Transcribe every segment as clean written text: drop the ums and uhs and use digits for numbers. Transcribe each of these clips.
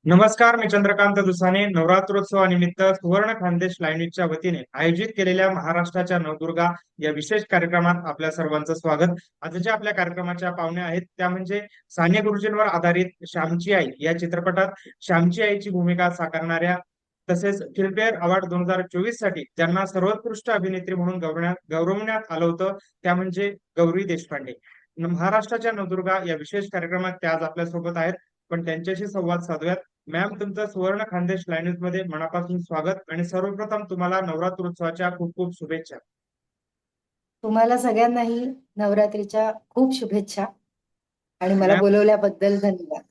नमस्कार, मी चंद्रकांत दुसाने. नवरात्रोत्सवानिमित्त सुवर्ण खानदेश लाईनीच्या वतीने आयोजित केलेल्या महाराष्ट्राच्या नवदुर्गा या विशेष कार्यक्रमात आपल्या सर्वांचं स्वागत. आजच्या आपल्या कार्यक्रमाच्या पाहुण्या आहेत त्या म्हणजे साने गुरुजींवर आधारित श्यामची आई या चित्रपटात श्यामची आईची भूमिका साकारणाऱ्या तसेच फिल्मफेअर अवॉर्ड 2024 साठी ज्यांना सर्वोत्कृष्ट अभिनेत्री म्हणून गौरवण्यात आलं होतं त्या म्हणजे गौरी देशपांडे. महाराष्ट्राच्या नवदुर्गा या विशेष कार्यक्रमात त्या आज आपल्या सोबत आहेत. पण त्यांच्याशी संवाद साधूयात. मॅम, तुमचं सुवर्ण खानदेश लाईन्स मध्ये मनापासून स्वागत आणि सर्वप्रथम तुम्हाला नवरात्रोत्सवाच्या खूप खूप शुभेच्छा. तुम्हाला सगळ्यांनाही नवरात्रीच्या खूप शुभेच्छा आणि मला मॅम बोलवल्याबद्दल धन्यवाद.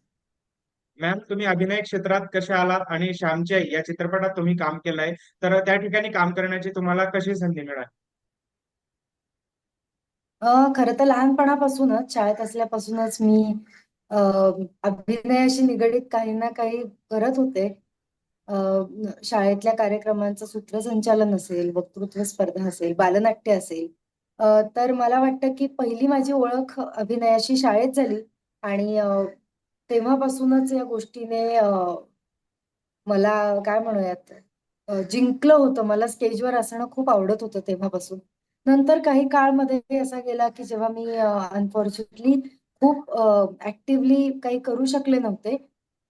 मॅम तुम्ही अभिनय क्षेत्रात कसे आलात आणि श्यामची आई या चित्रपटात तुम्ही काम केलंय, तर त्या ठिकाणी काम करण्याची तुम्हाला कशी संधी मिळाली? खरं तर लहानपणापासूनच शाळेत असल्यापासूनच मी अ, अभिनयाशी निगडीत काही ना काही करत होते. अ, शाळेतल्या कार्यक्रमांचं सूत्रसंचालन असेल, वक्तृत्व स्पर्धा असेल, बालनाट्य असेल. तर मला वाटतं की पहिली माझी ओळख अभिनयाशी शाळेत झाली आणि तेव्हापासूनच या गोष्टीने मला काय म्हणूयात जिंकलं होतं. मला स्टेजवर असणं खूप आवडत होतं तेव्हापासून. नंतर काही काळमध्ये असा गेला की जेव्हा मी अनफॉर्च्युनेटली खूप ऍक्टिव्हली काही करू शकले नव्हते.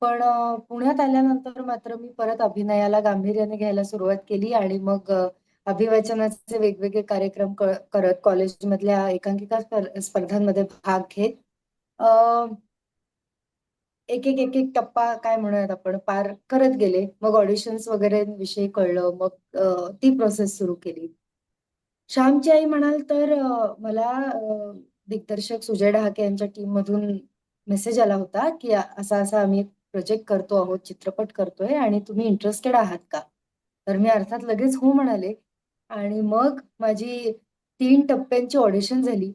पण पुण्यात आल्यानंतर मात्र मी परत अभिनयाला गांभीर्याने घ्यायला सुरुवात केली आणि मग अभिवाचनाचे वेगवेगळे कार्यक्रम करत कॉलेजमधल्या एकांकिका स्पर्धांमध्ये भाग घेत एक एक टप्पा काय म्हणूयात आपण पार करत गेले. मग ऑडिशन्स वगैरे विषयी कळलं. मग ती प्रोसेस सुरू केली. श्यामची आई म्हणाल तर मला दिग्दर्शक सुजय डहाके यांच्या टीम मधून मेसेज आला होता की असा असा आम्ही प्रोजेक्ट करतो आहोत, चित्रपट करतोय आणि तुम्ही इंटरेस्टेड आहात का? तर मी अर्थात लगेच हो म्हणाले आणि मग माझी 3 टप्प्यांची ऑडिशन झाली.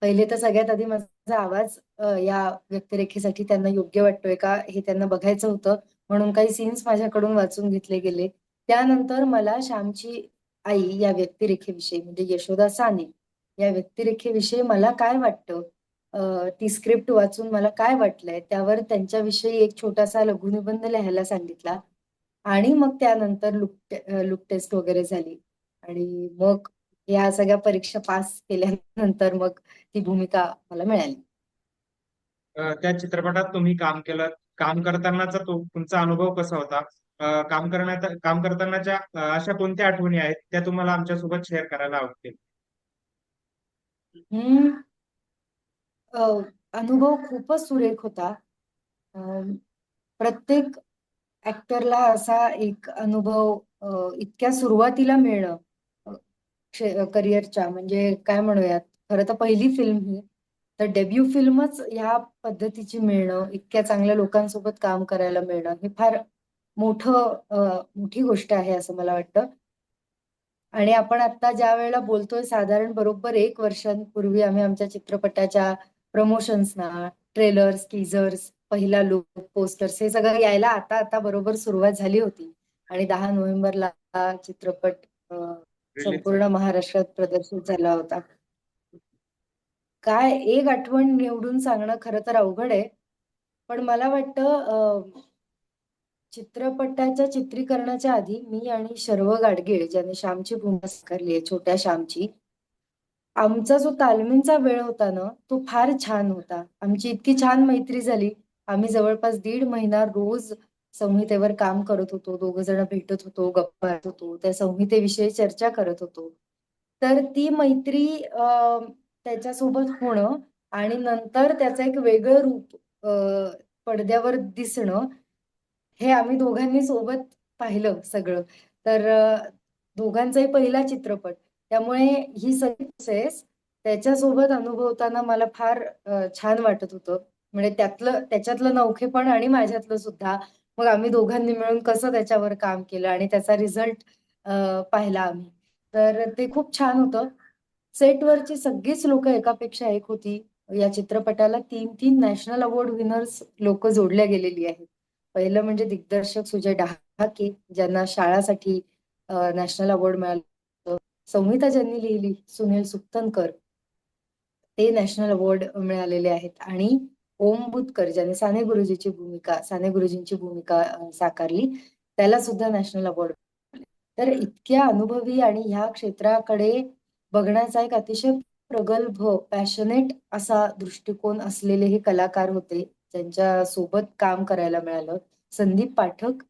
पहिले तर सगळ्यात आधी माझा आवाज या व्यक्तिरेखेसाठी त्यांना योग्य वाटतोय का हे त्यांना बघायचं होतं. म्हणून काही सीन्स माझ्याकडून वाचून घेतले गेले. त्यानंतर मला श्यामची आई या व्यक्तिरेखेविषयी म्हणजे यशोदा साने या व्यक्तिरेखेविषयी मला काय वाटतं, ती स्क्रिप्ट वाचून मला काय वाटलंय त्यावर त्यांच्याविषयी एक छोटासा लघुनिबंध लिहायला सांगितला आणि मग त्यानंतर लुक टेस्ट वगैरे झाली आणि मग या सगळ्या परीक्षा पास केल्यानंतर मग ती भूमिका मला मिळाली. त्या चित्रपटात तुम्ही काम केलं. काम करतानाचा तो तुमचा अनुभव कसा होता? काम करतानाच्या अशा कोणत्या आठवणी आहेत त्या तुम्हाला आमच्यासोबत शेअर करायला आवडतील? हम्म अ, अनुभव खूपच सुरेख होता. अ, प्रत्येक ऍक्टरला असा एक अनुभव इतक्या सुरुवातीला मिळणं करिअरच्या म्हणजे काय म्हणूयात, खरं तर पहिली फिल्म ही, तर डेब्यू फिल्मच ह्या पद्धतीची मिळणं, इतक्या चांगल्या लोकांसोबत काम करायला मिळणं हे फार मोठी गोष्ट आहे असं मला वाटतं. आणि आपण आता ज्या वेळेला बोलतोय साधारण बरोबर 1 वर्षांपूर्वी आम्ही आमच्या चित्रपटाच्या प्रमोशन्सना, ट्रेलर्स, टीझर्स, पहिला लुक, पोस्टर्स हे सगळं यायला आता आता बरोबर सुरुवात झाली होती आणि 10 नोव्हेंबरला हा चित्रपट रिलीज संपूर्ण महाराष्ट्रात प्रदर्शित झाला होता. काय एक आठवण निवडून सांगणं खरं तर अवघड आहे. पण मला वाटतं चित्रपटाच्या चित्रीकरणाच्या आधी मी आणि शर्व गाडगीळ ज्याने श्यामची भूमिका साकारली आहे, छोट्या श्यामची, आमचा जो तालमींचा वेळ होता ना तो फार छान होता. आमची इतकी छान मैत्री झाली. आम्ही जवळपास 1.5 महिना रोज संहितेवर काम करत होतो. दोघ जण भेटत होतो, गप्पा मारत होतो, त्या संहितेविषयी चर्चा करत होतो. तर ती मैत्री त्याच्यासोबत होणं आणि नंतर त्याचं एक वेगळं रूप पडद्यावर दिसणं हे आम्ही दोघांनी सोबत पाहिलं सगळं. तर दोघांचाही पहिला चित्रपट त्यामुळे ही सगळी प्रोसेस त्याच्यासोबत अनुभवताना मला फार छान वाटत होतं. म्हणजे त्याच्यातलं नवखेपण आणि माझ्यातलं सुद्धा. मग आम्ही दोघांनी मिळून कसं त्याच्यावर काम केलं आणि त्याचा रिझल्ट पाहिला आम्ही. तर ते खूप छान होतं. सेटवरची सगळीच लोक एकापेक्षा एक होती. या चित्रपटाला 3-3 नॅशनल अवॉर्ड विनर्स लोक जोडल्या गेलेली आहेत. पहिलं म्हणजे दिग्दर्शक सुजय डहाके ज्यांना शाळासाठी नॅशनल अवॉर्ड मिळाला. संहिता ज्यांनी लिहिली सुनील सुक्तनकर ते नॅशनल अवॉर्ड मिळालेले आहेत आणि ओम बुतकर ज्याने साने गुरुजींची भूमिका साकारली, त्याला सुद्धा नॅशनल अवॉर्ड. तर इतक्या अनुभवी आणि ह्या क्षेत्राकडे बघण्याचा एक अतिशय प्रगल्भ, पॅशनेट असा दृष्टिकोन असलेले हे कलाकार होते, ज्यांच्या सोबत काम करायला मिळालं. संदीप पाठक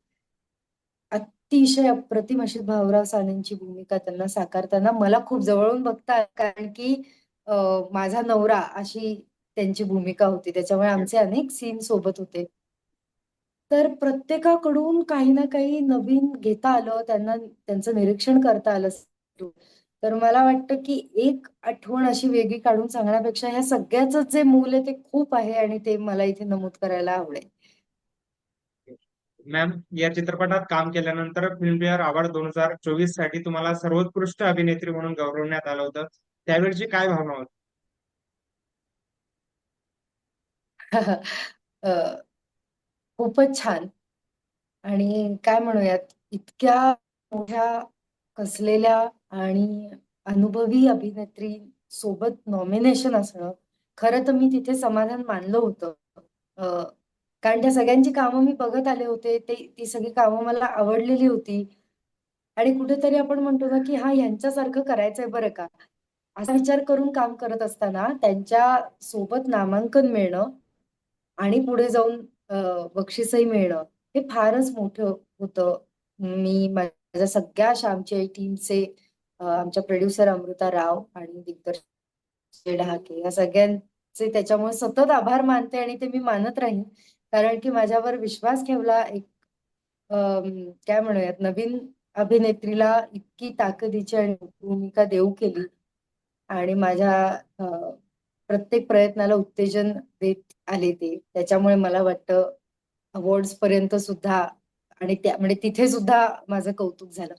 अतिशय अप्रतिम अशी भाऊराव सानेंची भूमिका त्यांना साकारताना मला खूप जवळून बघता आली, कारण की माझा नवरा अशी त्यांची भूमिका होती. त्याच्यामुळे आमचे अनेक सीन सोबत होते. तर प्रत्येकाकडून काही ना काही नवीन घेता आलं, त्यांना त्यांचं निरीक्षण करता आलं. तर मला वाटतं की एक आठवण अशी वेगळी काढून सांगण्यापेक्षा ह्या सगळ्याच जे मूल आहे ते खूप आहे आणि ते मला इथे नमूद करायला आवडेल. मॅम, या चित्रपटात काम केल्यानंतर फिल्मफेअर अवॉर्ड 2024 साठी तुम्हाला सर्वोत्कृष्ट अभिनेत्री म्हणून गौरवण्यात आलं होतं. त्यावेळची काय भावना होती? अ, खूपच छान. आणि काय म्हणूयात, इतक्या मोठ्या कसलेल्या आणि अनुभवी अभिनेत्री सोबत नॉमिनेशन असणं, खरं तर मी तिथे समाधान मानलं होतं. अ, कारण त्या सगळ्यांची कामं मी बघत आले होते. ती सगळी कामं मला आवडलेली होती. आणि कुठेतरी आपण म्हणतो ना, की हां, ह्यांच्यासारखं करायचंय बरं का. असा विचार करून काम करत असताना त्यांच्या सोबत नामांकन मिळणं आणि पुढे जाऊन बक्षीसही मिळणं, हे फारच मोठं होतं. मी माझ्या सगळ्या श्यामची आई टीमचे आमच्या प्रोड्युसर अमृता राव आणि दिग्दर्शक ढहाके या सगळ्यांचे त्याच्यामुळे सतत आभार मानते आणि ते मी मानत राहीन. कारण की माझ्यावर विश्वास ठेवला एक काय म्हणूयात नवीन अभिनेत्रीला इतकी ताकदीची आणि भूमिका देऊ केली आणि माझ्या प्रत्येक प्रयत्नाला उत्तेजन देत आले ते. त्याच्यामुळे मला वाटतं अवॉर्ड्स पर्यंत सुद्धा आणि त्या म्हणजे तिथे सुद्धा माझं कौतुक झालं.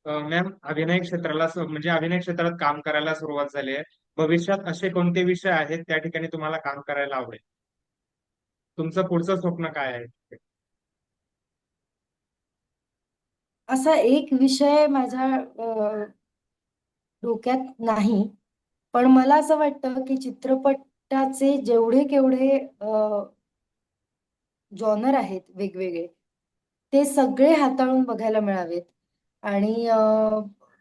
मॅम, म्हणजे अभिनय क्षेत्रात काम करायला सुरुवात झाली आहे. भविष्यात असे कोणते विषय आहेत त्या ठिकाणी तुम्हाला काम करायला आवडेल? तुमचं पुढचं स्वप्न काय आहे? असा एक विषय माझ्या डोक्यात नाही. पण मला असं वाटतं, की चित्रपटाचे जेवढे केवढे जॉनर आहेत वेगवेगळे, ते सगळे हाताळून बघायला मिळावेत आणि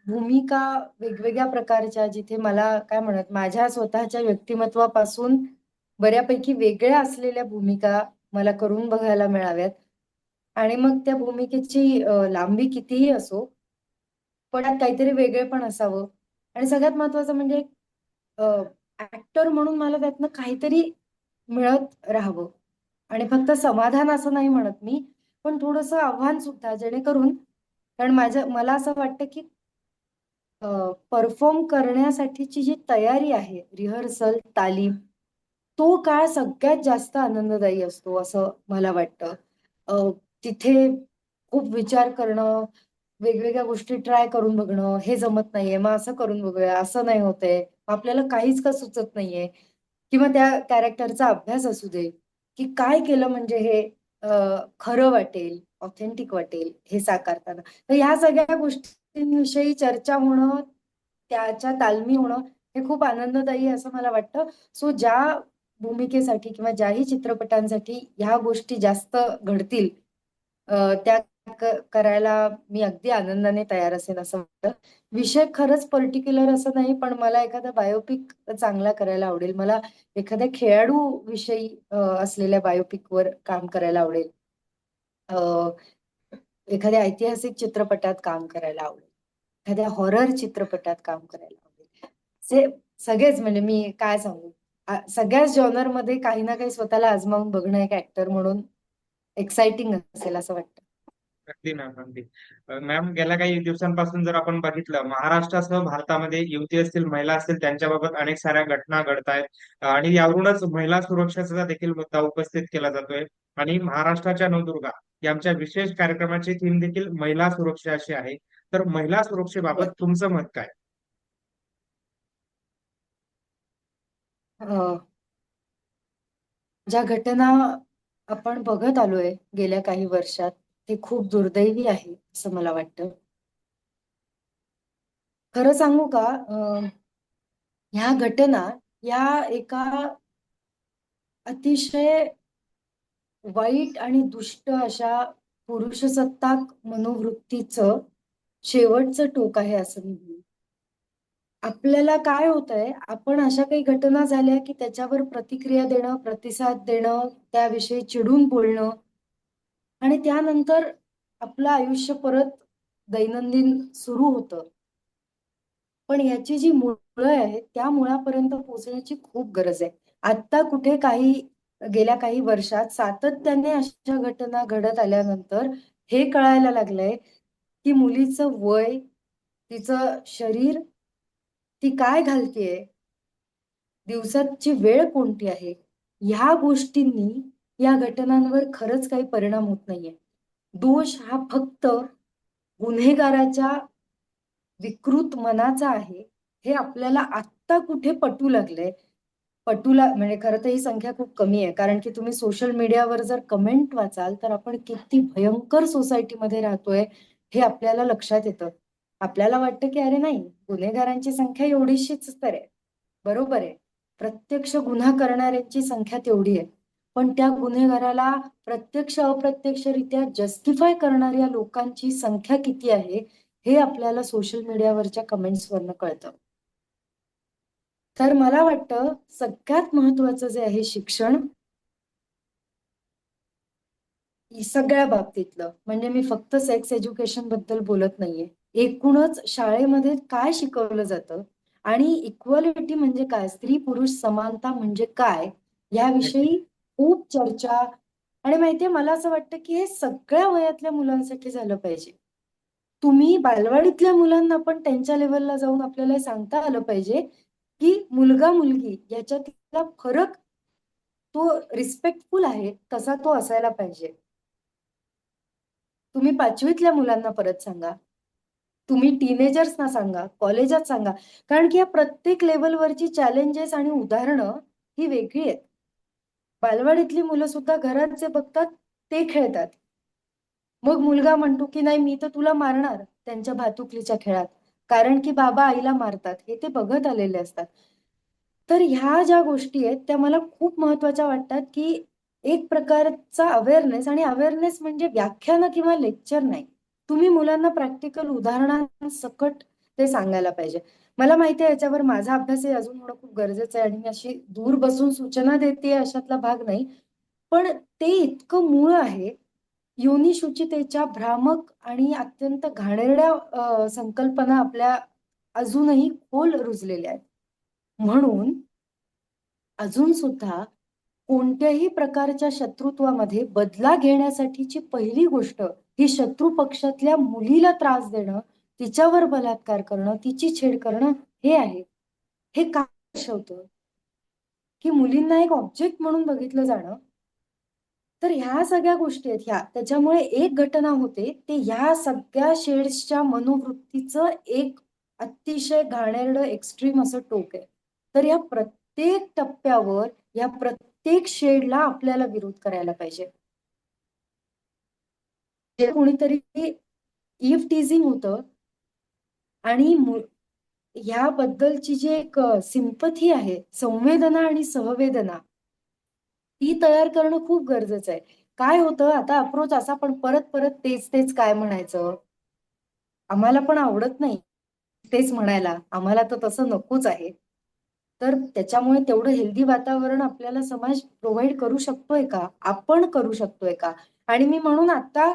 भूमिका वेगवेगळ्या प्रकारच्या जिथे मला काय म्हणूयात माझ्या स्वतःच्या व्यक्तिमत्त्वापासून बऱ्यापैकी वेगळ्या असलेल्या भूमिका मला करून बघायला मिळाव्यात आणि मग त्या भूमिकेची लांबी कितीही असो, पण त्यात काहीतरी वेगळेपण असावं आणि सगळ्यात महत्त्वाचं म्हणजे ॲक्टर म्हणून मला त्यातनं काहीतरी मिळत राहावं आणि फक्त समाधान असं नाही म्हणत मी, पण थोडंसं आव्हान सुद्धा जेणेकरून कारण मला असं वाटतं, की परफॉर्म करण्यासाठीची जी तयारी आहे, रिहर्सल, तालीम, तो काळ सगळ्यात जास्त आनंददायी असतो असं मला वाटतं. अ, तिथे खूप विचार करणं, वेगवेगळ्या गोष्टी ट्राय करून बघणं, हे जमत नाहीये, मग असं करून बघूया, असं नाही होतंय, आपल्याला काहीच का सुचत नाहीये किंवा त्या कॅरेक्टरचा अभ्यास असू दे, की काय केलं म्हणजे हे खरं वाटेल, ऑथेंटिक वाटेल हे साकारताना. तर ह्या सगळ्या गोष्टींविषयी चर्चा होणं, त्याच्या तालमी होणं हे खूप आनंददायी आहे असं मला वाटतं. सो ज्या भूमिकेसाठी किंवा ज्याही चित्रपटांसाठी ह्या गोष्टी जास्त घडतील त्या करायला मी अगदी आनंदाने तयार असेन असं वाटतं. विषय खरंच पर्टिक्युलर असं नाही, पण मला एखादा बायोपिक चांगला करायला आवडेल. मला एखाद्या खेळाडू विषयी असलेल्या बायोपिकवर काम करायला आवडेल. अ, एखाद्या ऐतिहासिक चित्रपटात काम करायला आवडेल. एखाद्या हॉरर चित्रपटात काम करायला आवडेल. जे सगळेच म्हणजे मी काय सांगू सगळ्याच जॉनरमध्ये काही ना काही स्वतःला आजमावून बघणं एक ऍक्टर म्हणून एक्साइटिंग असेल असं वाटतं. अगदी मॅम, अगदी. मॅम, गेल्या काही दिवसांपासून जर आपण बघितलं, महाराष्ट्रासह भारतामध्ये युवती असतील, महिला असतील, त्यांच्याबाबत अनेक साऱ्या घटना घडतायत आणि यावरूनच महिला सुरक्षेचा देखील मुद्दा उपस्थित केला जातोय. आणि महाराष्ट्राच्या नवदुर्गा या आमच्या विशेष कार्यक्रमाची थीम देखील महिला सुरक्षा अशी आहे. तर महिला सुरक्षेबाबत बरं. तुमचं मत काय? अ, ज्या घटना आपण बघत आलोय गेल्या काही वर्षात, ते खूप दुर्दैवी आहे असं मला वाटतं. खरं सांगू का? ह्या घटना या एका अतिशय वाईट आणि दुष्ट अशा पुरुषसत्ताक मनोवृत्तीचं शेवटचं टोक आहे असं मी म्हणेन. आपल्याला काय होतंय, आपण अशा काही घटना झाल्या की त्याच्यावर प्रतिक्रिया देणं, प्रतिसाद देणं, त्याविषयी चिडून बोलणं आणि त्यानंतर आपलं आयुष्य परत दैनंदिन सुरू होतं. पण याची जी मुळं आहेत, त्या मुळापर्यंत पोहोचण्याची खूप गरज आहे. आत्ता कुठे गेल्या काही वर्षात सातत्याने अशा घटना घडत आल्यानंतर हे कळायला लागलंय, की मुलीचं वय, तिचं शरीर, ती काय घालतीये, दिवसाची वेळ कोणती आहे, ह्या गोष्टींनी या घटनांवर खरंच काही परिणाम होत नाहीये. दोष हा फक्त गुन्हेगाराच्या विकृत मनाचा आहे, हे आपल्याला आत्ता कुठे पटू लागलंय. म्हणजे खरं तर ही संख्या खूप कमी आहे. कारण की तुम्ही सोशल मीडियावर जर कमेंट वाचाल, तर आपण किती भयंकर सोसायटीमध्ये राहतोय, हे आपल्याला लक्षात येतं. आपल्याला वाटतं की अरे नाही, गुन्हेगारांची संख्या एवढीशीच तर आहे. बरोबर आहे. प्रत्यक्ष गुन्हा करणाऱ्यांची संख्या तेवढी आहे. पण त्या गुन्हेगाराला प्रत्यक्ष अप्रत्यक्षरित्या जस्टिफाय करणाऱ्या लोकांची संख्या किती आहे, हे आपल्याला सोशल मीडियावरच्या कमेंट्सवरनं कळतं. तर मला वाटतं सगळ्यात महत्वाचं जे आहे शिक्षण, सगळ्या बाबतीतलं. म्हणजे मी फक्त सेक्स एज्युकेशन बद्दल बोलत नाहीये. एकूणच शाळेमध्ये काय शिकवलं जातं आणि इक्वालिटी म्हणजे काय, स्त्री पुरुष समानता म्हणजे काय, नक्की. याविषयी खूप चर्चा. आणि माहितीये, मला असं वाटतं की हे सगळ्या वयातल्या मुलांसाठी झालं पाहिजे. तुम्ही बालवाडीतल्या मुलांना पण त्यांच्या लेवलला जाऊन आपल्याला हे सांगता आलं पाहिजे की मुलगा मुलगी याच्यातला फरक, तो रिस्पेक्टफुल आहे तसा तो असायला पाहिजे. तुम्ही 5वीतल्या मुलांना परत सांगा, तुम्ही टीनेजर्सना सांगा, कॉलेजात सांगा. कारण की या प्रत्येक लेवलवरची चॅलेंजेस आणि उदाहरणं ही वेगळी आहेत. बालवाडीतली मुलं सुद्धा घरात जे बघतात ते खेळतात. मग मुलगा म्हणतो की नाही, मी तर तुला मारणार त्यांच्या भातुकलीच्या खेळात, कारण की बाबा आईला मारतात, हे ते बघत आलेले असतात. तर ह्या ज्या गोष्टी आहेत त्या मला खूप महत्वाच्या वाटतात, की एक प्रकारचा अवेअरनेस, आणि अवेअरनेस म्हणजे व्याख्यानं किंवा लेक्चर नाही. तुम्ही मुलांना प्रॅक्टिकल उदाहरणांसकट ते सांगायला पाहिजे. मला माहिती आहे याच्यावर माझा अभ्यासही अजून होणं खूप गरजेचं आहे आणि मी अशी दूर बसून सूचना देते अशातला भाग नाही. पण ते इतकं मूळ आहे. योनिशुचितेच्या भ्रामक आणि अत्यंत घाणेरड्या संकल्पना आपल्या अजूनही खोल रुजलेल्या आहेत. म्हणून अजून सुद्धा कोणत्याही प्रकारच्या शत्रुत्वामध्ये बदला घेण्यासाठीची पहिली गोष्ट ही शत्रू पक्षातल्या मुलीला त्रास देणं, तिच्यावर बलात्कार करणं, तिची छेड करणं हे आहे. हे का दर्शवतं की मुलींना एक ऑब्जेक्ट म्हणून बघितलं जाणं. तर ह्या सगळ्या गोष्टी आहेत ह्या. त्याच्यामुळे एक घटना होते, ते ह्या सगळ्या शेड्सच्या मनोवृत्तीचं एक अतिशय घाणेरडं एक्स्ट्रीम असं टोक आहे. तर या प्रत्येक टप्प्यावर, या प्रत्येक शेडला आपल्याला विरोध करायला पाहिजे. जे कोणीतरी ईव्ह टीझिंग होतं आणि ह्याबद्दलची जी एक सिंपथी आहे, संवेदना आणि सहवेदना, ती तयार करणं खूप गरजेचं आहे. काय होतं आता अप्रोच असा, पण परत परत तेच तेच काय म्हणायचं, आम्हाला पण आवडत नाही तेच म्हणायला, आम्हाला तर तसं नकोच आहे. तर त्याच्यामुळे तेवढं हेल्दी वातावरण आपल्याला समाज प्रोव्हाइड करू शकतोय का, आपण करू शकतोय का? आणि मी म्हणून आता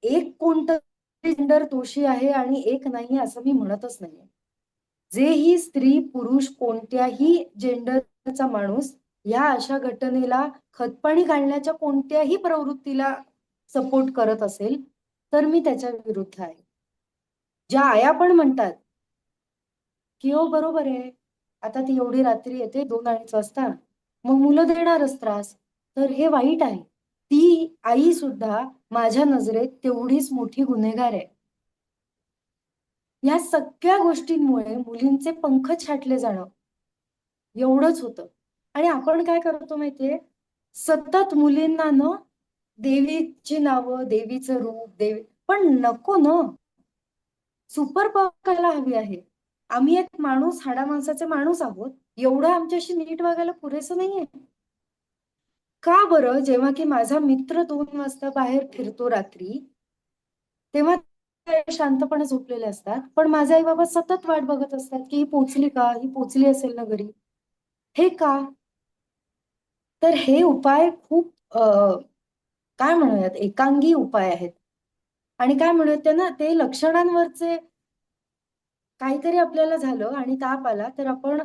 एक कोणतं जेंडर दोषी आहे आणि एक नाही असं मी म्हणतच नाहीये. जेही स्त्री पुरुष कोणत्याही जेंडरचा माणूस या अशा घटनेला, खतपाणी घालण्याच्या कोणत्याही प्रवृत्तीला सपोर्ट करत असेल, तर मी त्याच्या विरुद्ध आहे. ज्या आया पण म्हणतात की हो बरोबर आहे, आता ती एवढी रात्री येते 2-2:30 वाजता, मग मुलं देणारच त्रास, तर हे वाईट आहे. ती आई सुद्धा माझ्या नजरेत तेवढीच मोठी गुन्हेगार आहे. या सगळ्या गोष्टींमुळे मुलींचे पंख छाटले जाणं एवढंच होतं. आणि आपण काय करतो माहितीये, सतत मुलींना देवीची नावं, देवीचं रूप, पण नको सुपर पॉवर करायला हवी आहे. आम्ही एक माणूस, हाडा माणसाचे माणूस आहोत, एवढं आमच्याशी नीट वागायला पुरेसं नाहीये. का बरं जेव्हा की माझा मित्र 2 वाजता बाहेर फिरतो रात्री, तेव्हा ते शांतपणे झोपलेले असतात, पण माझे आई बाबा सतत वाट बघत असतात की ही पोचली का, ही पोचली असेल ना घरी. हे का? तर हे उपाय खूप काय म्हणूयात, एकांगी उपाय आहेत. आणि काय म्हणूयात त्यांना, ते लक्षणांवरचे काहीतरी आपल्याला झालं आणि ताप आला तर आपण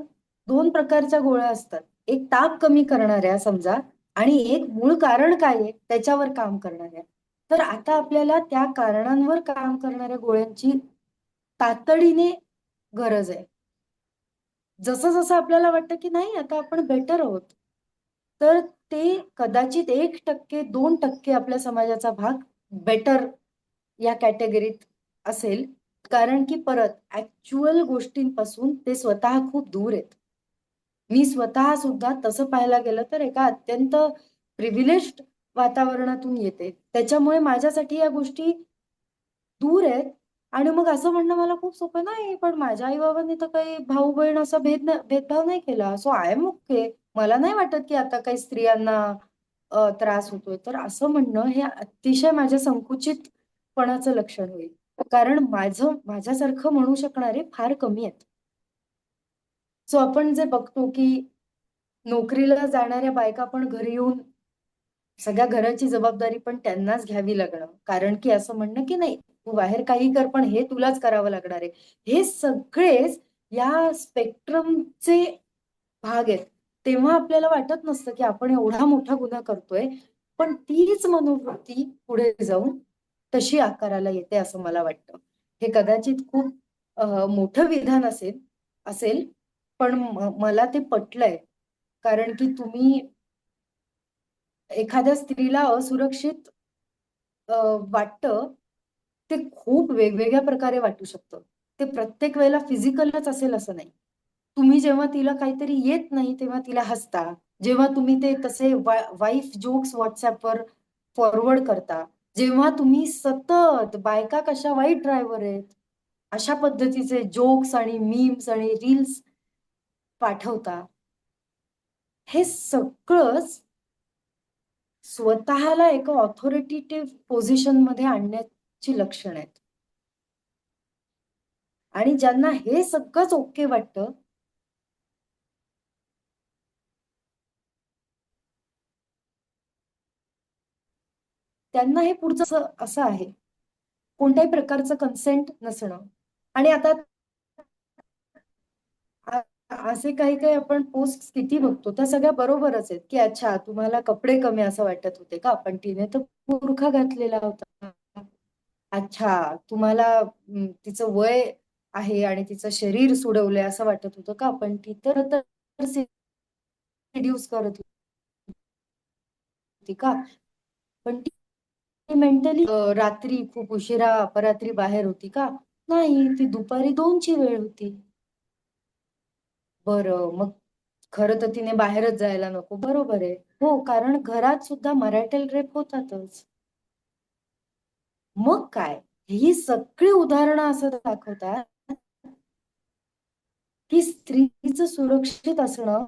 2 प्रकारच्या गोळ्या असतात. एक ताप कमी करणाऱ्या समजा, आणि एक मूळ कारण काय आहे त्याच्यावर काम करणाऱ्या. तर आता आपल्याला त्या कारणांवर काम करणाऱ्या गोळ्यांची तातडीने गरज आहे. जसं जसं आपल्याला वाटतं की नाही आता आपण बेटर आहोत, तर ते कदाचित 1% 2% आपल्या समाजाचा भाग बेटर या कॅटेगरीत असेल, कारण की परत ऍक्च्युअल गोष्टींपासून ते स्वतः खूप दूर आहेत. मी स्वतः सुद्धा तसं पाहायला गेलं तर एका अत्यंत प्रिव्हिलेज्ड वातावरणातून येते. त्याच्यामुळे माझ्यासाठी या गोष्टी दूर आहेत. आणि मग असं म्हणणं मला खूप सोपं नाही, पण माझ्या आई-बाबांनी तर काही भाऊ-बहीण असा भेदभाव नाही केला. So I am okay. मला नाही वाटत की आता काही स्त्रियांना त्रास होतोय. तर असं म्हणणं हे अतिशय माझ्या संकुचितपणाचं लक्षण होईल. कारण माझ्यासारखं म्हणू शकणारे फार कमी आहेत. सो आपण जे बघतो की नोकरीला जाणाऱ्या बायका पण घरी येऊन सगळ्या घराची जबाबदारी पण त्यांनाच घ्यावी लागणं. कारण की असं म्हणणं की नाही, तू बाहेर काही कर पण हे तुलाच करावं लागणार आहे. हे सगळेच या स्पेक्ट्रमचे भाग आहेत. तेव्हा आपल्याला वाटत नसतं की आपण एवढा मोठा गुन्हा करतोय. पण तीच मनोवृत्ती पुढे जाऊन तशी आकाराला येते असं मला वाटतं. हे कदाचित खूप मोठं विधान असेल, पण मला ते पटलंय. कारण की तुम्ही एखाद्या स्त्रीला असुरक्षित वाटतं, ते खूप वेगवेगळ्या प्रकारे वाटू शकतं. ते प्रत्येक वेळेला फिजिकलच असेल असं नाही. तुम्ही जेव्हा तिला काहीतरी येत नाही, तेव्हा तिला हसता. जेव्हा तुम्ही ते तसे वाईफ जोक्स WhatsAppवर फॉरवर्ड करता. जेव्हा तुम्ही सतत बायका कशा वाईट ड्रायव्हर आहेत, अशा पद्धतीचे जोक्स आणि मीम्स आणि रील्स पाठवता. हे सगळंच स्वतःला एका ऑथॉरिटेटिव्ह पोझिशनमध्ये आणण्याची लक्षणं आहेत. आणि ज्यांना हे सगळंच ओके वाटतं, त्यांना हे पुढचं असं आहे. कोणत्याही प्रकारचं कन्सेंट नसणं. आणि आता अ, असे काही-काही आपण पोस्ट किती बघतो, त्या सगळ्या बरोबरच आहेत, की अच्छा तुम्हाला कपडे कमी असं वाटत होते का? पण तिने तर बुरखा घातलेला होता. अच्छा तुम्हाला तिचं वय आहे आणि तिचं शरीर सुडवलंय असं वाटत होतं का? पण ती तर रिड्यूस करत होती का? पण ती मेंटली रात्री खूप उशिरा अपरात्री बाहेर होती का? नाही, ती दुपारी 2ची वेळ होती. बरं, मग खरं तर तिने बाहेरच जायला नको. बरोबर आहे. हो, कारण घरात सुद्धा मॅरिटल रेप होतातच. मग काय? ही सगळी उदाहरणं असं दाखवतात, की स्त्रीचं सुरक्षित असणं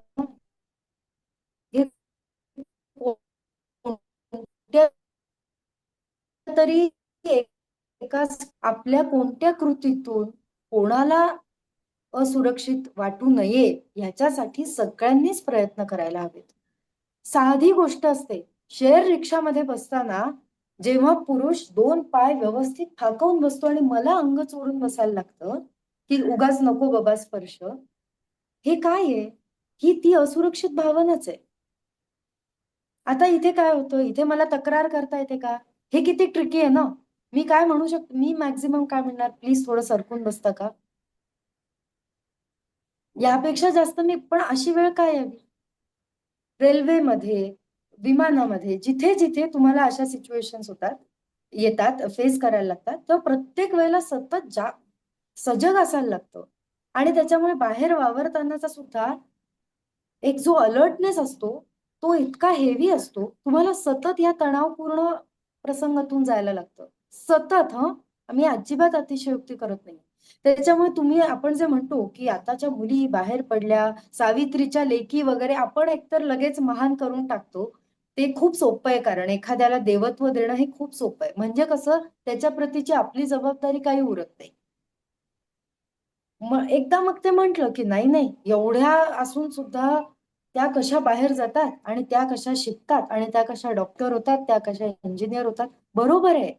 हे कोणत्या तरी एकाच आपल्या कोणत्या कृतीतून कोणाला असुरक्षित वाटू नये ह्याच्यासाठी सगळ्यांनीच प्रयत्न करायला हवेत. साधी गोष्ट असते. शेअर रिक्षामध्ये बसताना जेव्हा पुरुष 2 पाय व्यवस्थित ठाकवून बसतो आणि मला अंग चोरून बसायला लागतं, की उगाच नको बाबा स्पर्श. हे काय आहे? ही ती असुरक्षित भावनाच आहे. आता इथे काय होतं, इथे मला तक्रार करता येते का? हे किती ट्रिकी आहे ना. मी काय म्हणू शकते, मी मॅक्सिमम काय म्हणणार, प्लीज थोडं सरकून बसता का? यापेक्षा जास्त मी पण अशी वेळ काय यावी? रेल्वेमध्ये, विमानामध्ये, जिथे-जिथे तुम्हाला अशा सिच्युएशन्स येतात, फेस करायला लागतात, तर प्रत्येक वेळेला सतत सजग असायला लागतं. आणि त्याच्यामुळे बाहेर वावरतानाचा सुद्धा एक जो अलर्टनेस असतो, तो इतका हेवी असतो. तुम्हाला सतत या तणावपूर्ण प्रसंगातून जायला लागतं. सतत हं. मी अजिबात अतिशयोक्ती करत नाही. त्याच्यामुळे आपण जे म्हणतो, की आताच्या मुली बाहेर पडल्या, सावित्रीच्या लेकी वगैरे आपण एकतर लगेच महान करून टाकतो. ते खूप सोपं आहे, कारण एखाद्याला देवत्व देणं हे खूप सोपं आहे. म्हणजे कसं, त्याच्या प्रतीची आपली जबाबदारी काही उरत नाही. मग ते म्हंटल की नाही नाही, एवढ्या असून सुद्धा त्या कशा बाहेर जातात आणि त्या कशा शिकतात आणि त्या कशा डॉक्टर होतात, त्या कशा इंजिनियर होतात. बरोबर आहे.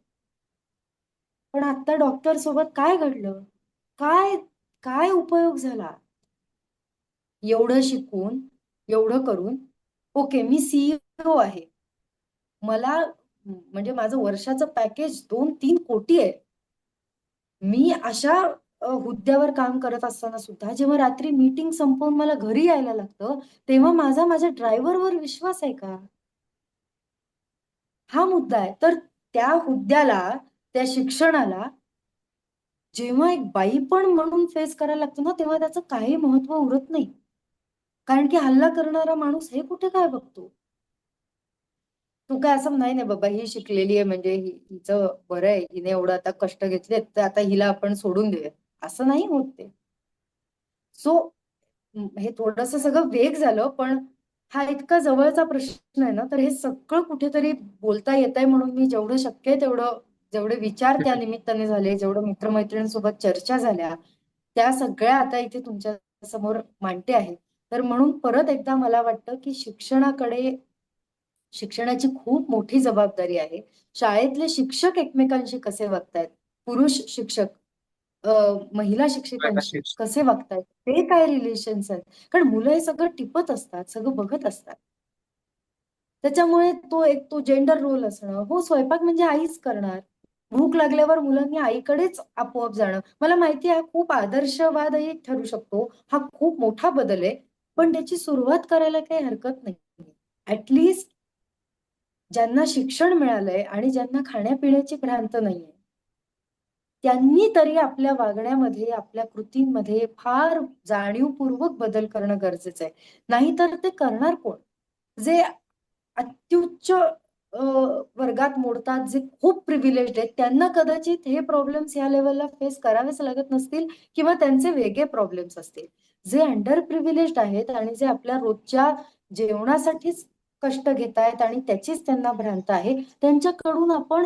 पण आता डॉक्टर सोबत काय घडलं? काय काय उपयोग झाला? एवढं शिकून, एवढं करून, ओके मी सीईओ आहे. मला म्हणजे माझं वर्षाचं पॅकेज 2-3 कोटी आहे. मी अशा हुद्द्यावर काम करत असताना सुद्धा जेव्हा रात्री मीटिंग संपवून मला घरी यायला लागतं, तेव्हा माझ्या ड्रायव्हरवर विश्वास आहे का? हा मुद्दा आहे. तर त्या हुद्द्याला, त्या शिक्षणाला जेव्हा एक बाई पण म्हणून फेस करायला लागतो ना, तेव्हा त्याचं काही महत्व उरत नाही. कारण की हल्ला करणारा माणूस हे कुठे काय बघतो? तू काय असं नाही नाही बाबा, ही शिकलेली आहे म्हणजे हिचं बरं आहे, हिने एवढं आता कष्ट घेतलेत, तर आता हिला आपण सोडून देऊया. असं नाही होत ते. सो हे थोडंसं सगळं वेग झालं, पण हा इतका जवळचा प्रश्न आहे ना, तर हे सगळं कुठेतरी बोलता येतंय म्हणून मी जेवढं शक्य आहे तेवढं, जेवढे विचार त्या निमित्ताने झाले, जेवढं मित्र-मैत्रिणींसोबत चर्चा झाल्या, त्या सगळ्या आता इथे तुमच्या समोर मांडते आहे. तर म्हणून परत एकदा मला वाटतं, की शिक्षणाची खूप मोठी जबाबदारी आहे. शाळेतले शिक्षक एकमेकांशी कसे वागतायत, पुरुष शिक्षक अ, महिला शिक्षकांशी नक्कीच. कसे वागतायत, ते काय रिलेशन्स आहेत. कारण मुलं हे सगळं टिपत असतात, सगळं बघत असतात. त्याच्यामुळे तो जेंडर रोल असणं, हो स्वयंपाक म्हणजे आईच करणार. भूक लागल्यावर मुलांनी आईकडेच आपोआप जाणं. मला माहिती आहे, हा खूप आदर्शवादही ठरू शकतो. हा खूप मोठा बदल आहे. पण त्याची सुरुवात करायला काही हरकत नाही. ॲट ज्यांना शिक्षण मिळालंय आणि ज्यांना खाण्यापिण्याची भ्रांत नाहीये, त्यांनी तरी आपल्या वागण्यामध्ये, आपल्या कृतींमध्ये फार जाणीवपूर्वक बदल करणं गरजेचं आहे. नाहीतर ते करणार कोण? जे अत्युच्च वर्गात मोडतात, जे खूप प्रिव्हिलेज्ड आहेत, त्यांना कदाचित हे प्रॉब्लेम्स या लेव्हलला फेस करावेच लागत नसतील किंवा त्यांचे वेगळे प्रॉब्लेम्स असतील. जे अंडर प्रिव्हिलेज्ड आहेत आणि जे आपल्या रोजच्या जेवणासाठीच कष्ट घेतायत आणि त्याचीच त्यांना भ्रांत आहे, त्यांच्याकडून आपण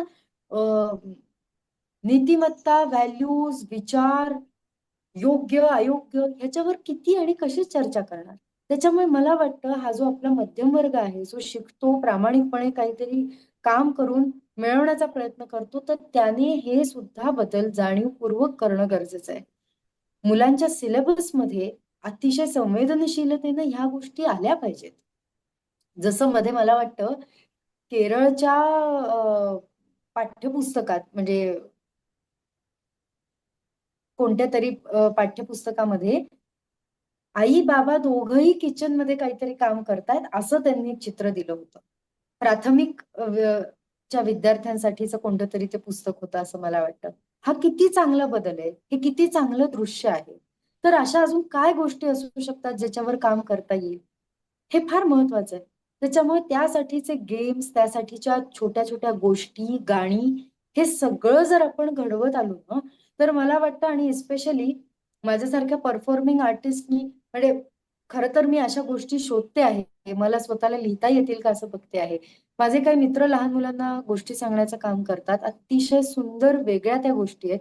नीतिमत्ता, व्हॅल्यूज, विचार, योग्य, अयोग्य ह्याच्यावर किती आणि कशी चर्चा करणार? त्याच्यामुळे मला वाटतं हा जो आपला मध्यम वर्ग आहे, जो शिकतो, प्रामाणिकपणे काहीतरी काम करून मिळवण्याचा प्रयत्न करतो, तर त्याने हे सुद्धा बदल जाणीवपूर्वक करणं गरजेचं आहे. मुलांच्या सिलेबसमध्ये अतिशय संवेदनशीलतेनं ह्या गोष्टी आल्या पाहिजेत. जसं मध्ये मला वाटतं केरळच्या पाठ्यपुस्तकात म्हणजे कोणत्यातरी पाठ्यपुस्तकामध्ये आई-बाबा दोघंही किचनमध्ये काहीतरी काम करतायत, असं त्यांनी एक चित्र दिलं होतं. प्राथमिक च्या विद्यार्थ्यांसाठीचं कोणतंतरी ते पुस्तक होतं असं मला वाटतं. हा किती चांगला बदल आहे. हे किती चांगलं दृश्य आहे. तर अशा अजून काय गोष्टी असू शकतात ज्याच्यावर काम करता येईल? हे फार महत्वाचं आहे. त्याच्यामुळे त्यासाठीचे गेम्स, त्यासाठीच्या छोट्या-छोट्या गोष्टी, गाणी हे सगळं जर आपण घडवत आलो ना, तर मला वाटतं आणि एस्पेशली माझ्यासारख्या परफॉर्मिंग आर्टिस्टनी म्हणजे खरं तर मी अशा गोष्टी शोधते आहे. मला स्वतःला लिहिता येतील का असं बघते आहे. माझे काही मित्र लहान मुलांना गोष्टी सांगण्याचं काम करतात. अतिशय सुंदर वेगळ्या त्या गोष्टी आहेत.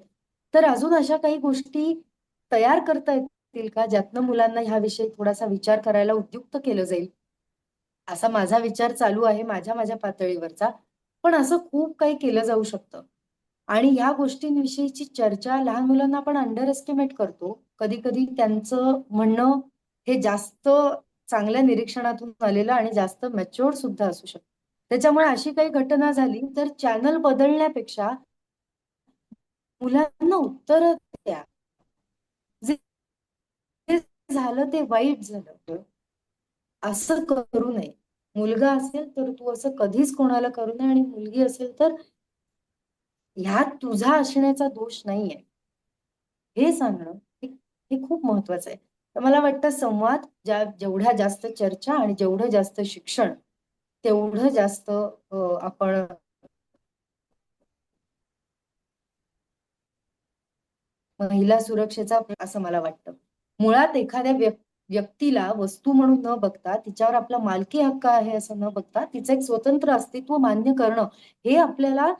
तर अजून अशा काही गोष्टी तयार करता येतील का, ज्यातनं मुलांना ह्याविषयी थोडासा विचार करायला उद्युक्त केलं जाईल? असा माझा विचार चालू आहे माझ्या पातळीवरचा. पण असं खूप काही केलं जाऊ शकतं. आणि ह्या गोष्टींविषयीची चर्चा लहान मुलांना आपण अंडर एस्टिमेट करतो. कधी-कधी त्यांचं म्हणणं हे जास्त चांगल्या निरीक्षणातून आलेलं आणि जास्त मॅच्युअर्ड सुद्धा असू शकतं. त्याच्यामुळे अशी काही घटना झाली तर चॅनल बदलण्यापेक्षा मुलांना उत्तरं द्या. जे झालं ते वाईट झालं. असं करू नये. मुलगा असेल तर तू असं कधीच कोणाला करू नये आणि मुलगी असेल तर ह्यात तुझा असण्याचा दोष नाहीये. हे सांगणं हे हे खूप महत्वाचं आहे. तर मला वाटतं संवाद जेवढ्या जास्त चर्चा आणि जेवढं जास्त शिक्षण, तेवढं जास्त आपण महिला सुरक्षेचा असं मला वाटतं. मुळात एखाद्या व्यक्तीला वस्तू म्हणून न बघता, तिच्यावर आपला मालकी हक्क आहे असं न बघता, तिचं एक स्वतंत्र अस्तित्व मान्य करणं, हे आपल्याला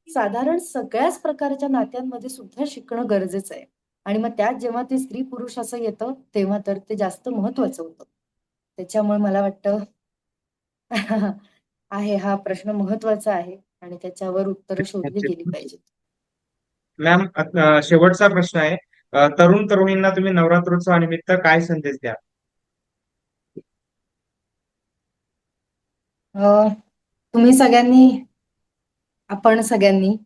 साधारण सगळ्याच प्रकारच्या नात्यांमध्ये सुद्धा शिकणं गरजेचं आहे. आणि मग त्यात जेव्हा ते स्त्री पुरुष असं येतं, तेव्हा तर ते जास्त महत्वाचं होतं. त्याच्यामुळे मला वाटतं आहे, हा प्रश्न महत्वाचा आहे आणि त्याच्यावर उत्तरं शोधली गेली पाहिजेत. मॅम, शेवटचा प्रश्न आहे. तरुण तरुणींना तुम्ही नवरात्रोत्सवानिमित्त काय संदेश द्या? तुम्ही सगळ्यांनी, आपण सगळ्यांनी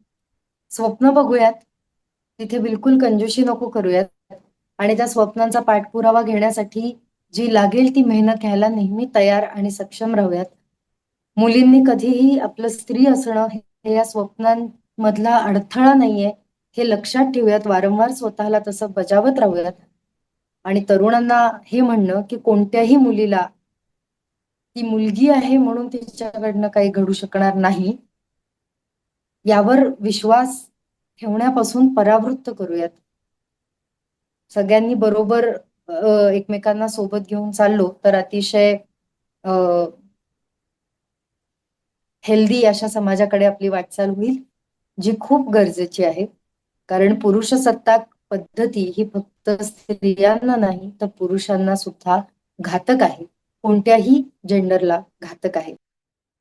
स्वप्न बघूयात, तिथे बिलकुल कंजूशी नको करूयात आणि त्या स्वप्नांचा पाठपुरावा घेण्यासाठी जी लागेल ती मेहनत घ्यायला नेहमी तयार आणि सक्षम राहूयात. मुलींनी कधीही आपलं स्त्री असणं हे या स्वप्नांमधला अडथळा नाहीये, हे लक्षात ठेवूयात. वारंवार स्वतःला तसं बजावत राहूयात. आणि तरुणांना हे म्हणणं की कोणत्याही मुलीला ती मुलगी आहे म्हणून तिच्याकडनं काही घडू शकणार नाही, यावर विश्वास ठेवण्यापासून परावृत्त करूयात. सगळ्यांनी बरोबर एकमेकांना सोबत घेऊन चाललो तर अतिशय हेल्दी अशा समाजाकडे आपली वाटचाल होईल, जी खूप गरजेची आहे. कारण पुरुषसत्ताक पद्धती ही फक्त स्त्रियांना नाही तर पुरुषांना सुद्धा घातक आहे, कोणत्याही जेंडरला घातक आहे.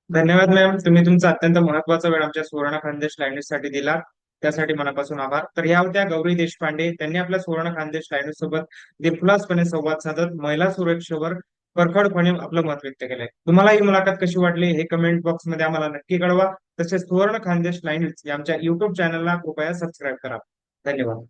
धन्यवाद मॅम, तुम्ही तुमचा अत्यंत महत्वाचा वेळ आमच्या सुवर्ण खानदेश लाईन्यूज साठी दिला, त्यासाठी मनापासून आभार. तर या होत्या गौरी देशपांडे. त्यांनी आपल्या सुवर्ण खानदेश लाईन्यूज सोबत दिलखुलासपणे संवाद साधत महिला सुरक्षेवर परखडपणे आपलं मत व्यक्त केलंय. तुम्हाला ही मुलाखत कशी वाटली हे कमेंट बॉक्स मध्ये आम्हाला नक्की कळवा. तसेच सुवर्ण खानदेश लाईन्यूज या आमच्या युट्यूब चॅनलला कृपया सबस्क्राईब करा. धन्यवाद.